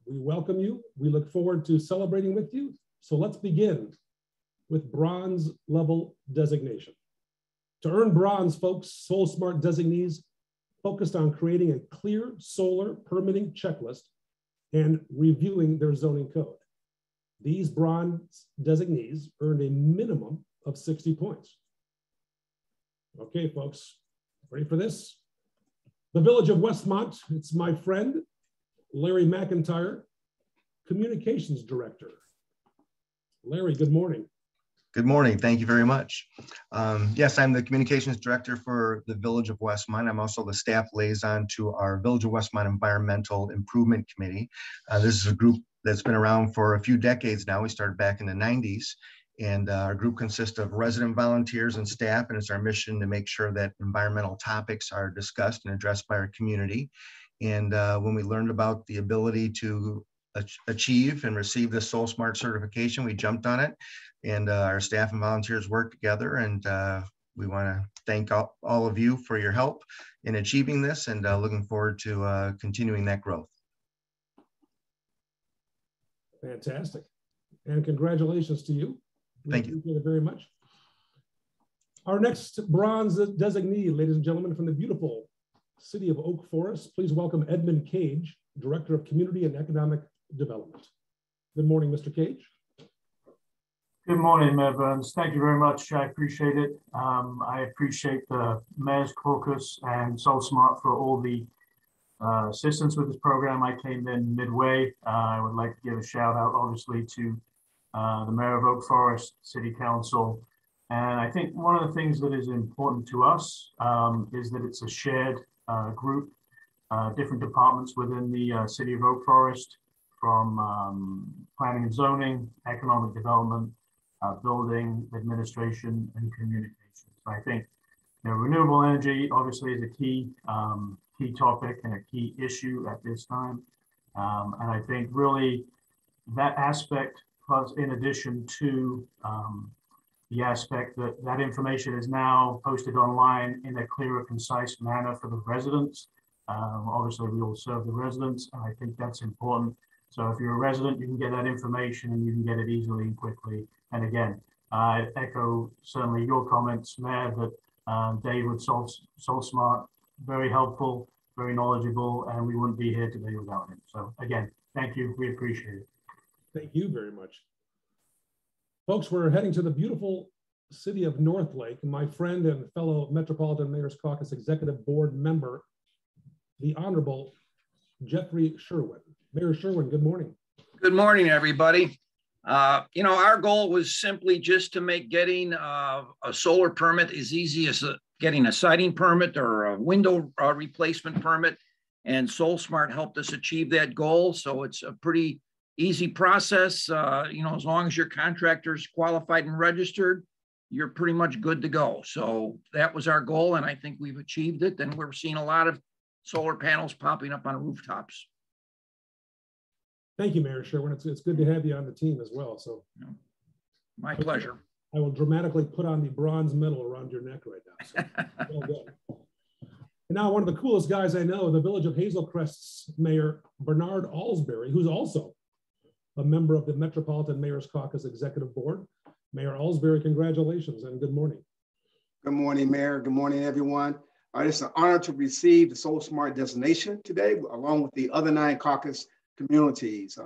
We welcome you. We look forward to celebrating with you. So let's begin with bronze level designation. To earn bronze, folks, SolSmart designees focused on creating a clear solar permitting checklist and reviewing their zoning code. These bronze designees earned a minimum of 60 points. Okay, folks, ready for this? The Village of Westmont, it's my friend, Larry McIntyre, Communications Director. Larry, good morning. Good morning. Thank you very much. Yes, I'm the Communications Director for the Village of Westmont. I'm also the staff liaison to our Village of Westmont Environmental Improvement Committee. This is a group that's been around for a few decades now. We started back in the 90s, and our group consists of resident volunteers and staff, and it's our mission to make sure that environmental topics are discussed and addressed by our community. And when we learned about the ability to achieve and receive this SolSmart certification, we jumped on it, and our staff and volunteers worked together, and we want to thank all of you for your help in achieving this, and looking forward to continuing that growth. Fantastic. And congratulations to you. Thank you. Appreciate it very much. Our next bronze designee, ladies and gentlemen, from the beautiful city of Oak Forest, please welcome Edmund Cage, Director of Community and Economic Development. Good morning, Mr. Cage. Good morning, Mayor Burns. Thank you very much. I appreciate it. I appreciate the Mayor's Caucus and SolSmart for all the assistance with this program. I came in midway. I would like to give a shout out, obviously, to the Mayor of Oak Forest, City Council. And I think one of the things that is important to us is that it's a shared group, different departments within the City of Oak Forest, from planning and zoning, economic development, building, administration, and communications. I think renewable energy obviously is a key topic and a key issue at this time. And I think really that aspect, plus in addition to the aspect that information is now posted online in a clearer, concise manner for the residents. Obviously, we all serve the residents, and I think that's important. So if you're a resident, you can get that information and you can get it easily and quickly. And again, I echo certainly your comments, Mayor, that Dave with SolSmart, very helpful, very knowledgeable, and we wouldn't be here today without him. So again, thank you. We appreciate it. Thank you very much. Folks, we're heading to the beautiful city of North Lake. My friend and fellow Metropolitan Mayor's Caucus Executive Board member, the Honorable Jeffrey Sherwin. Mayor Sherwin, good morning. Good morning, everybody. Our goal was simply just to make getting a solar permit as easy as getting a siding permit or a window replacement permit, and SolSmart helped us achieve that goal. So it's a pretty easy process. As long as your contractor's qualified and registered, you're pretty much good to go. So that was our goal, and I think we've achieved it. And we're seeing a lot of solar panels popping up on rooftops. Thank you, Mayor Sherwin. It's good to have you on the team as well. So, my pleasure. I will dramatically put on the bronze medal around your neck right now. So, well done. And now one of the coolest guys I know, the Village of Hazel Crest's Mayor Bernard Alsbury, who's also a member of the Metropolitan Mayor's Caucus Executive Board. Mayor Alsbury, congratulations and good morning. Good morning, Mayor. Good morning, everyone. It's an honor to receive the SolSmart designation today, along with the other 9 caucus communities.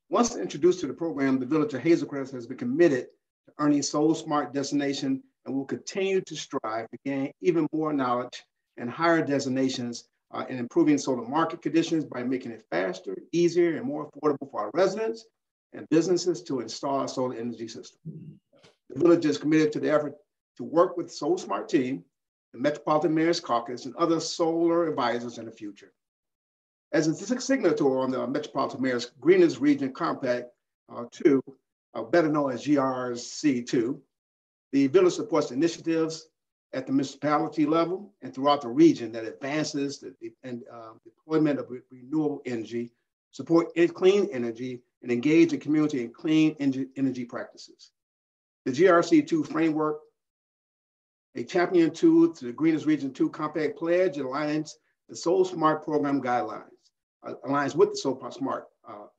Once introduced to the program, the Village of Hazel Crest has been committed to earning SolSmart designation and will continue to strive to gain even more knowledge and higher designations in improving solar market conditions by making it faster, easier, and more affordable for our residents and businesses to install a solar energy system. The Village is committed to the effort to work with SolSmart team, the Metropolitan Mayor's Caucus, and other solar advisors in the future. As a signatory on the Metropolitan Mayor's Greenest Region Compact 2, better known as GRC2, the village supports initiatives at the municipality level and throughout the region that advances the deployment of renewable energy, support clean energy, and engage the community in clean energy practices. The GRC2 framework, a champion tool to the Greenest Region 2 Compact Pledge, aligns the SolSmart program guidelines, aligns with the SolSmart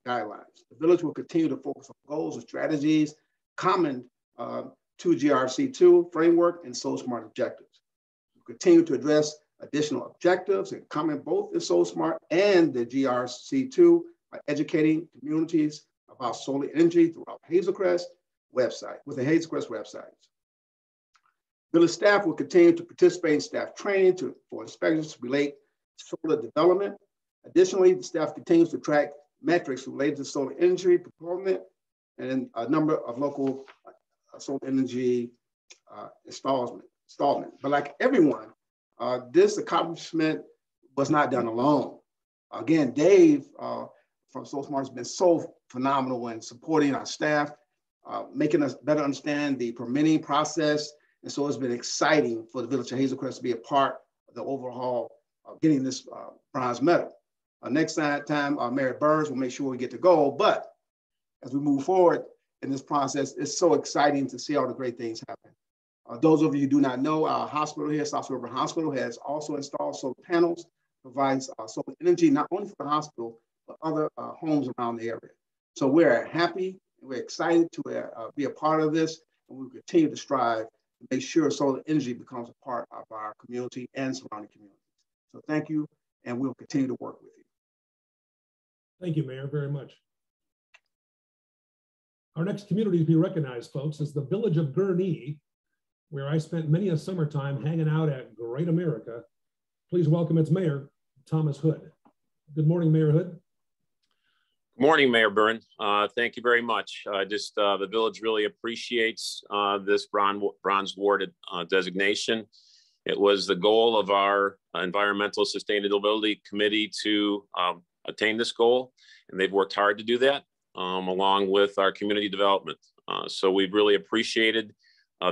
guidelines. The village will continue to focus on goals and strategies common to GRC2 framework and SolSmart objectives. We'll continue to address additional objectives and common both in SolSmart and the GRC2 by educating communities about solar energy throughout Hazelcrest website, with the Hazelcrest websites. Village staff will continue to participate in staff training for inspectors to relate solar development. Additionally, the staff continues to track metrics related to solar energy deployment and a number of local solar energy installment. But like everyone, this accomplishment was not done alone. Again, Dave from SolSmart has been so phenomenal in supporting our staff, making us better understand the permitting process. And so it's been exciting for the Village of Hazelcrest to be a part of the overhaul of getting this bronze medal. Next time, Mary Burns will make sure we get to gold. But as we move forward in this process, it's so exciting to see all the great things happen. Those of you who do not know, our hospital here, South River Hospital, has also installed solar panels, provides solar energy, not only for the hospital, but other homes around the area. So we're happy, we're excited to be a part of this, and we'll continue to strive to make sure solar energy becomes a part of our community and surrounding communities. So thank you, and we'll continue to work with you. Thank you, Mayor, very much. Our next community to be recognized, folks, is the Village of Gurnee, where I spent many a summertime hanging out at Great America. Please welcome its mayor, Thomas Hood. Good morning, Mayor Hood. Good morning, Mayor Byrne. Thank you very much. The village really appreciates this bronze awarded designation. It was the goal of our Environmental Sustainability Committee to attain this goal, and they've worked hard to do that, along with our community development. So we've really appreciated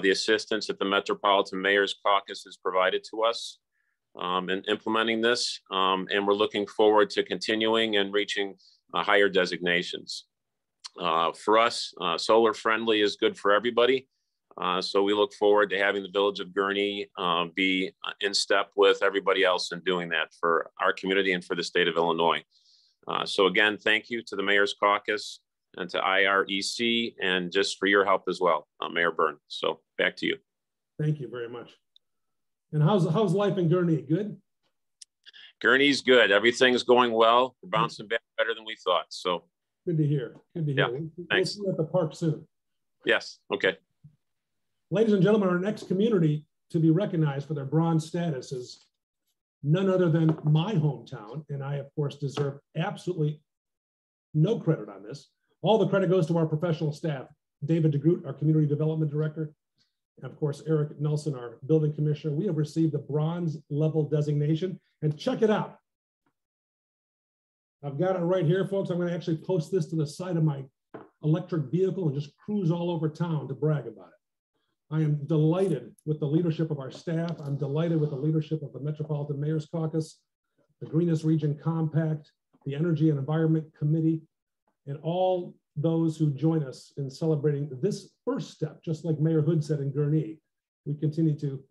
the assistance that the Metropolitan Mayor's Caucus has provided to us in implementing this, and we're looking forward to continuing and reaching higher designations. For us, solar friendly is good for everybody. So we look forward to having the Village of Gurnee be in step with everybody else in doing that for our community and for the state of Illinois. So again, thank you to the Mayor's Caucus and to IREC, and just for your help as well, Mayor Byrne. So back to you. Thank you very much. And how's life in Gurnee? Good? Gurnee's good. Everything's going well. We're bouncing back better than we thought. So good to hear. Good to hear. Yeah, we'll thanks. see you at the park soon. Yes. Okay. Ladies and gentlemen, our next community to be recognized for their bronze status is none other than my hometown. And I, of course, deserve absolutely no credit on this. All the credit goes to our professional staff. David DeGroot, our community development director, and of course, Eric Nelson, our building commissioner. We have received the bronze level designation, and check it out. I've got it right here, folks. I'm going to actually post this to the side of my electric vehicle and just cruise all over town to brag about it. I am delighted with the leadership of our staff. I'm delighted with the leadership of the Metropolitan Mayor's Caucus, the Greenest Region Compact, the Energy and Environment Committee, and all those who join us in celebrating this first step. Just like Mayor Hood said in Gurnee, we continue to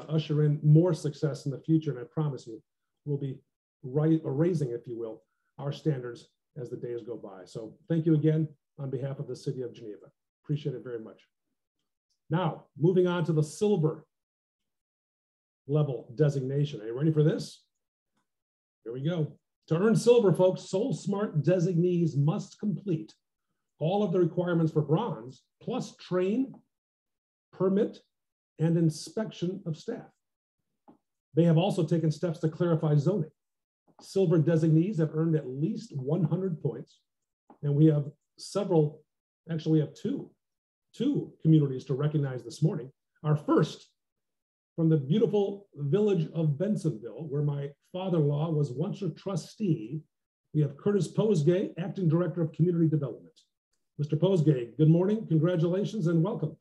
usher in more success in the future, and I promise you, we'll be raising, if you will, our standards as the days go by. So thank you again on behalf of the City of Geneva. Appreciate it very much. Now, moving on to the silver level designation. Are you ready for this? Here we go. To earn silver, folks, SolSmart designees must complete all of the requirements for bronze, plus train, permit, and inspection of staff. They have also taken steps to clarify zoning. Silver designees have earned at least 100 points, and we have several, actually we have two communities to recognize this morning. Our first from the beautiful village of Bensonville, where my father-in-law was once a trustee, we have Curtis Posgay, Acting Director of Community Development. Mr. Posgay, good morning, congratulations, and welcome.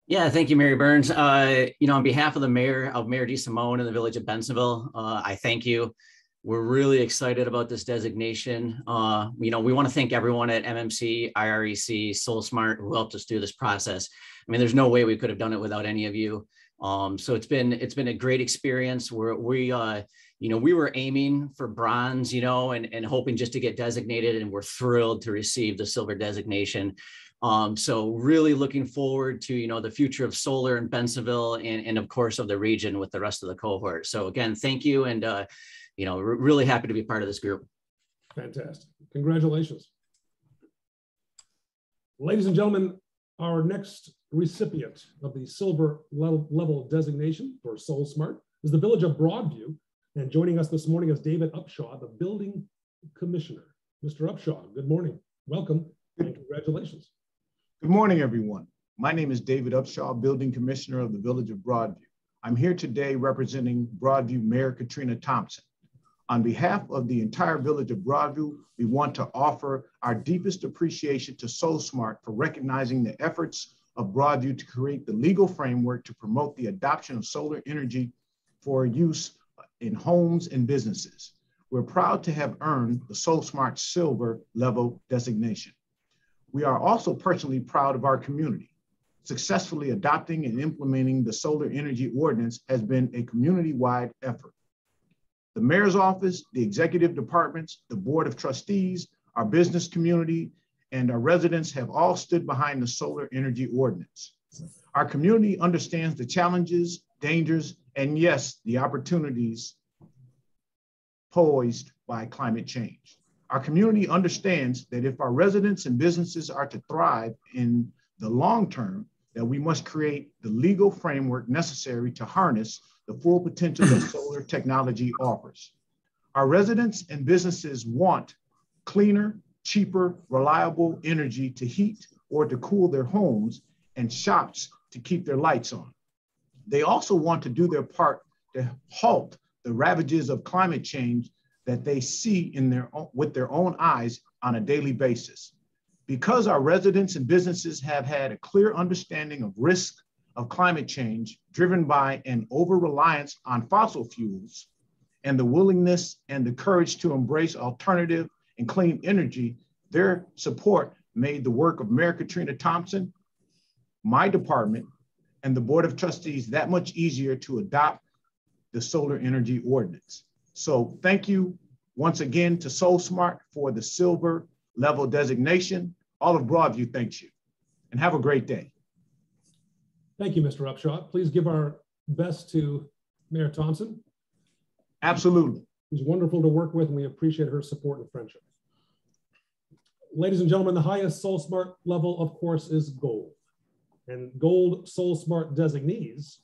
Yeah, thank you, Mary Burns. On behalf of Mayor DeSimone and the Village of Bensonville, I thank you. We're really excited about this designation. We want to thank everyone at MMC, IREC, SolSmart who helped us through this process. I mean, there's no way we could have done it without any of you. So it's been a great experience. We were aiming for bronze, and hoping just to get designated, and we're thrilled to receive the silver designation. So really looking forward to, the future of solar in Bensonville and of course of the region with the rest of the cohort. So again, thank you. And, really happy to be part of this group. Fantastic. Congratulations. Ladies and gentlemen, our next recipient of the silver level designation for SolSmart is the Village of Broadview. And joining us this morning is David Upshaw, the Building Commissioner. Mr. Upshaw, good morning. Welcome and congratulations. Good morning, everyone. My name is David Upshaw, Building Commissioner of the Village of Broadview. I'm here today representing Broadview Mayor Katrina Thompson. On behalf of the entire Village of Broadview, we want to offer our deepest appreciation to SolSmart for recognizing the efforts of Broadview to create the legal framework to promote the adoption of solar energy for use in homes and businesses. We're proud to have earned the SolSmart Silver level designation. We are also personally proud of our community. Successfully adopting and implementing the solar energy ordinance has been a community-wide effort. The mayor's office, the executive departments, the board of trustees, our business community, and our residents have all stood behind the solar energy ordinance. Our community understands the challenges, dangers, and yes, the opportunities posed by climate change. Our community understands that if our residents and businesses are to thrive in the long term, that we must create the legal framework necessary to harness the full potential that solar technology offers. Our residents and businesses want cleaner, cheaper, reliable energy to heat or to cool their homes and shops to keep their lights on. They also want to do their part to halt the ravages of climate change that they see with their own eyes on a daily basis. Because our residents and businesses have had a clear understanding of risk of climate change driven by an over-reliance on fossil fuels and the willingness and the courage to embrace alternative and clean energy, their support made the work of Mayor Katrina Thompson, my department, and the Board of Trustees that much easier to adopt the solar energy ordinance. So thank you once again to SolSmart for the silver level designation. All of Broadview thanks you, and have a great day. Thank you, Mr. Upshaw. Please give our best to Mayor Thompson. Absolutely. She's wonderful to work with, and we appreciate her support and friendship. Ladies and gentlemen, the highest SolSmart level, of course, is gold. And gold SolSmart designees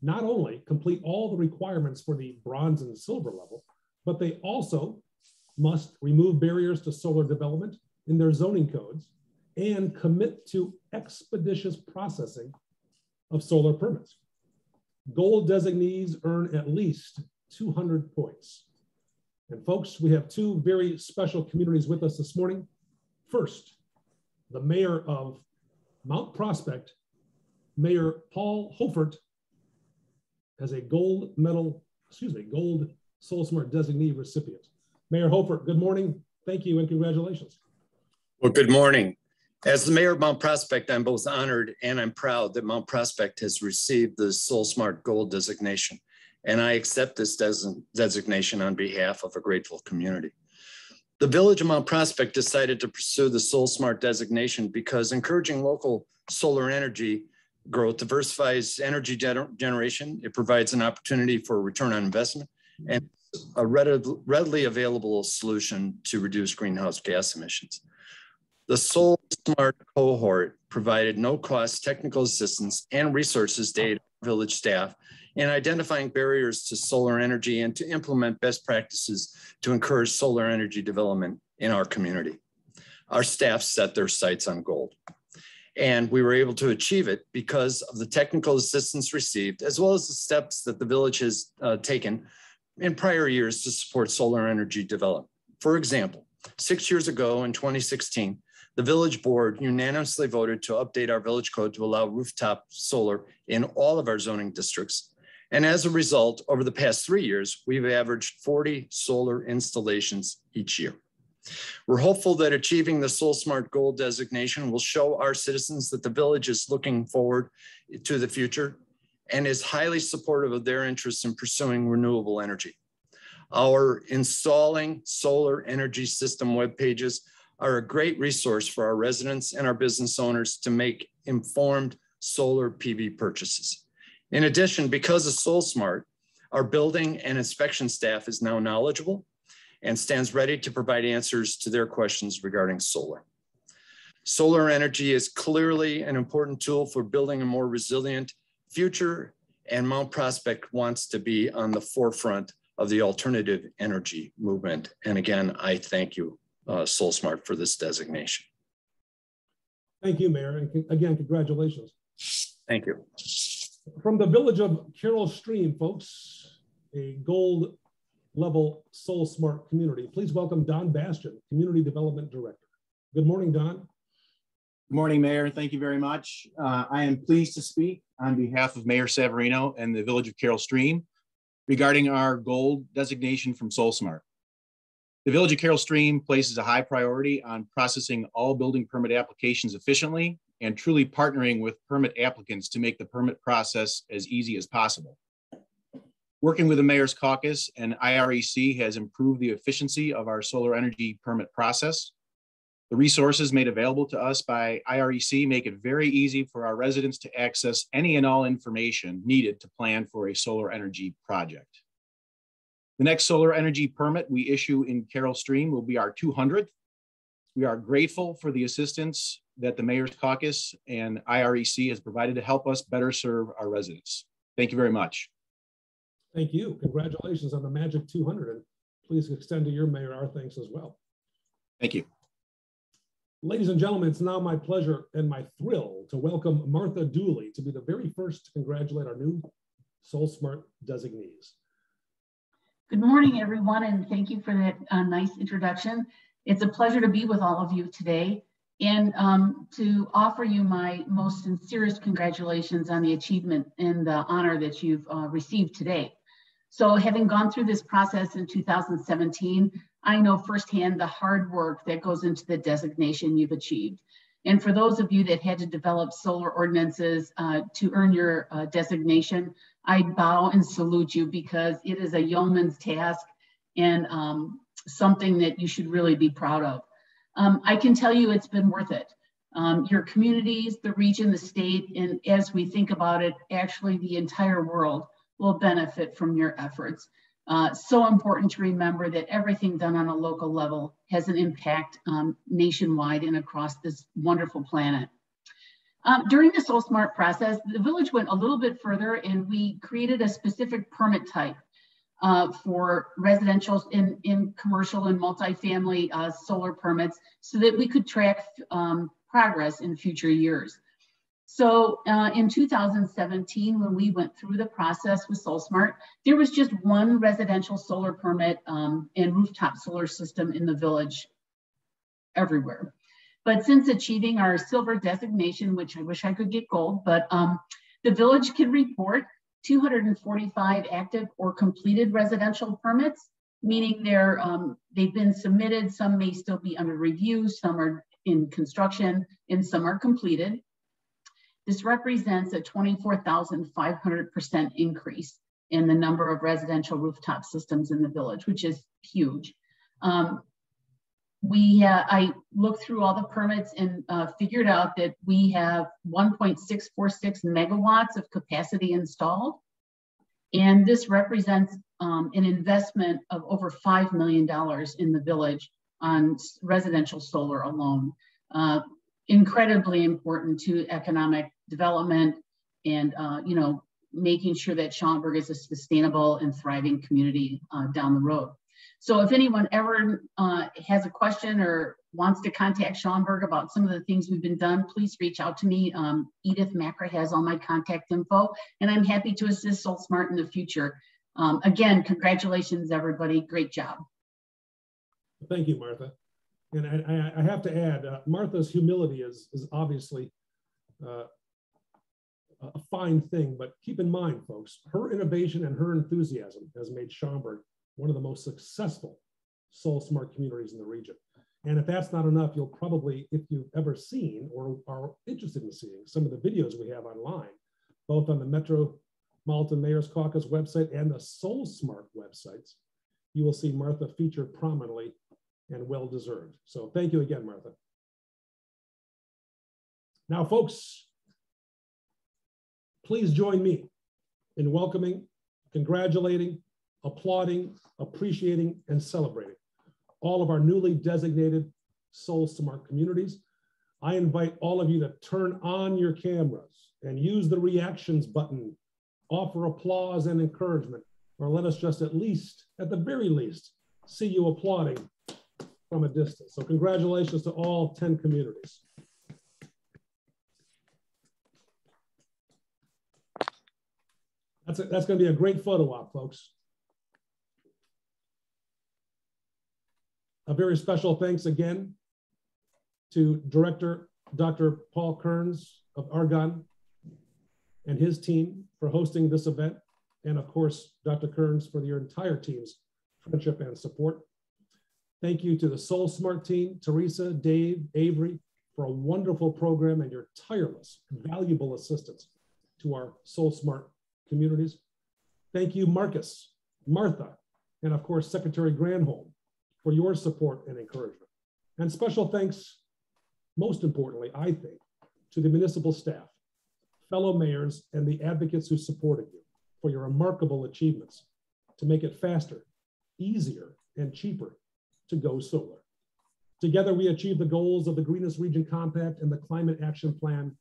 not only complete all the requirements for the bronze and silver level, but they also must remove barriers to solar development in their zoning codes and commit to expeditious processing of solar permits. Gold designees earn at least 200 points. And folks, we have two very special communities with us this morning. First, the mayor of Mount Prospect, Mayor Paul Hofert, as a gold SolSmart designee recipient. Mayor Hofert, good morning. Thank you and congratulations. Well, good morning. As the mayor of Mount Prospect, I'm both honored and I'm proud that Mount Prospect has received the SolSmart Gold designation, and I accept this designation on behalf of a grateful community. The Village of Mount Prospect decided to pursue the SolSmart designation because encouraging local solar energy growth diversifies energy generation. It provides an opportunity for a return on investment and a readily available solution to reduce greenhouse gas emissions. The SolSmart cohort provided no-cost technical assistance and resources to aid village staff in identifying barriers to solar energy and to implement best practices to encourage solar energy development in our community. Our staff set their sights on gold. And we were able to achieve it because of the technical assistance received, as well as the steps that the village has taken in prior years to support solar energy development. For example, 6 years ago in 2016, the village board unanimously voted to update our village code to allow rooftop solar in all of our zoning districts. And as a result, over the past 3 years, we've averaged 40 solar installations each year. We're hopeful that achieving the SolSmart Gold designation will show our citizens that the village is looking forward to the future and is highly supportive of their interests in pursuing renewable energy. Our Installing Solar Energy System web pages are a great resource for our residents and our business owners to make informed solar PV purchases. In addition, because of SolSmart, our building and inspection staff is now knowledgeable and stands ready to provide answers to their questions regarding solar. Solar energy is clearly an important tool for building a more resilient future, and Mount Prospect wants to be on the forefront of the alternative energy movement. And again, I thank you, SolSmart, for this designation. Thank you, Mayor, and again, congratulations. Thank you. From the village of Carroll Stream, folks, a gold level SolSmart community. Please welcome Don Bastian, Community Development Director. Good morning, Don. Good morning, Mayor. Thank you very much. I am pleased to speak on behalf of Mayor Savarino and the village of Carroll Stream regarding our gold designation from SolSmart. The village of Carroll Stream places a high priority on processing all building permit applications efficiently and truly partnering with permit applicants to make the permit process as easy as possible. Working with the Mayor's Caucus and IREC has improved the efficiency of our solar energy permit process. The resources made available to us by IREC make it very easy for our residents to access any and all information needed to plan for a solar energy project. The next solar energy permit we issue in Carroll Stream will be our 200th. We are grateful for the assistance that the Mayor's Caucus and IREC has provided to help us better serve our residents. Thank you very much. Thank you. Congratulations on the magic 200, and please extend to your mayor our thanks as well. Thank you. Ladies and gentlemen, it's now my pleasure and my thrill to welcome Martha Dooley to be the very first to congratulate our new SolSmart designees. Good morning, everyone, and thank you for that nice introduction. It's a pleasure to be with all of you today and to offer you my most sincerest congratulations on the achievement and the honor that you've received today. So having gone through this process in 2017, I know firsthand the hard work that goes into the designation you've achieved. And for those of you that had to develop solar ordinances to earn your designation, I bow and salute you because it is a yeoman's task and something that you should really be proud of. I can tell you it's been worth it. Your communities, the region, the state, and as we think about it, actually the entire world will benefit from your efforts. So important to remember that everything done on a local level has an impact nationwide and across this wonderful planet. During the SolSmart process, the village went a little bit further and we created a specific permit type for residential in commercial and multifamily solar permits so that we could track progress in future years. So in 2017, when we went through the process with SolSmart, there was just one residential solar permit and rooftop solar system in the village everywhere. But since achieving our silver designation, which I wish I could get gold, but the village can report 245 active or completed residential permits, meaning they've been submitted, some may still be under review, some are in construction, and some are completed. This represents a 24,500% increase in the number of residential rooftop systems in the village, which is huge. I looked through all the permits and figured out that we have 1.646 megawatts of capacity installed. And this represents an investment of over $5 million in the village on residential solar alone. Incredibly important to economic development and making sure that Schaumburg is a sustainable and thriving community down the road. So if anyone ever has a question or wants to contact Schaumburg about some of the things we've been done, please reach out to me. Edith Macra has all my contact info, and I'm happy to assist SolSmart in the future. Again, congratulations, everybody. Great job. Thank you, Martha. And I have to add, Martha's humility is obviously a fine thing, but keep in mind, folks, her innovation and her enthusiasm has made Schaumburg one of the most successful SolSmart communities in the region. And if that's not enough, you'll probably, if you've ever seen or are interested in seeing some of the videos we have online, both on the Metropolitan Mayor's Caucus website and the SolSmart websites, you will see Martha featured prominently and well-deserved. So thank you again, Martha. Now, folks, please join me in welcoming, congratulating, applauding, appreciating, and celebrating all of our newly designated SolSmart communities. I invite all of you to turn on your cameras and use the reactions button, offer applause and encouragement, or let us just at the very least, see you applauding from a distance. So congratulations to all 10 communities. That's going to be a great photo op, folks. A very special thanks again to Director Dr. Paul Kearns of Argonne and his team for hosting this event. And of course, Dr. Kearns for your entire team's friendship and support. Thank you to the SolSmart team, Teresa, Dave, Avery, for a wonderful program and your tireless, valuable assistance to our SolSmart communities. Thank you, Marcus, Martha, and of course, Secretary Granholm for your support and encouragement. And special thanks, most importantly, I think, to the municipal staff, fellow mayors, and the advocates who supported you for your remarkable achievements to make it faster, easier, and cheaper to go solar. Together, we achieved the goals of the Greenest Region Compact and the Climate Action Plan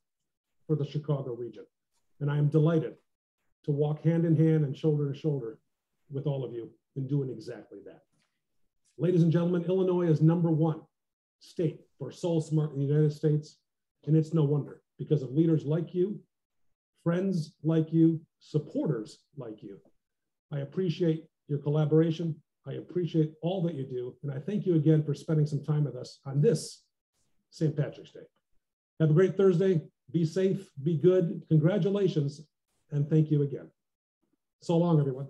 for the Chicago region. And I am delighted to walk hand in hand and shoulder to shoulder with all of you in doing exactly that. Ladies and gentlemen, Illinois is #1 state for SolSmart in the United States, and it's no wonder because of leaders like you, friends like you, supporters like you. I appreciate your collaboration. I appreciate all that you do, and I thank you again for spending some time with us on this St. Patrick's Day. Have a great Thursday. Be safe, be good. Congratulations, and thank you again. So long, everyone.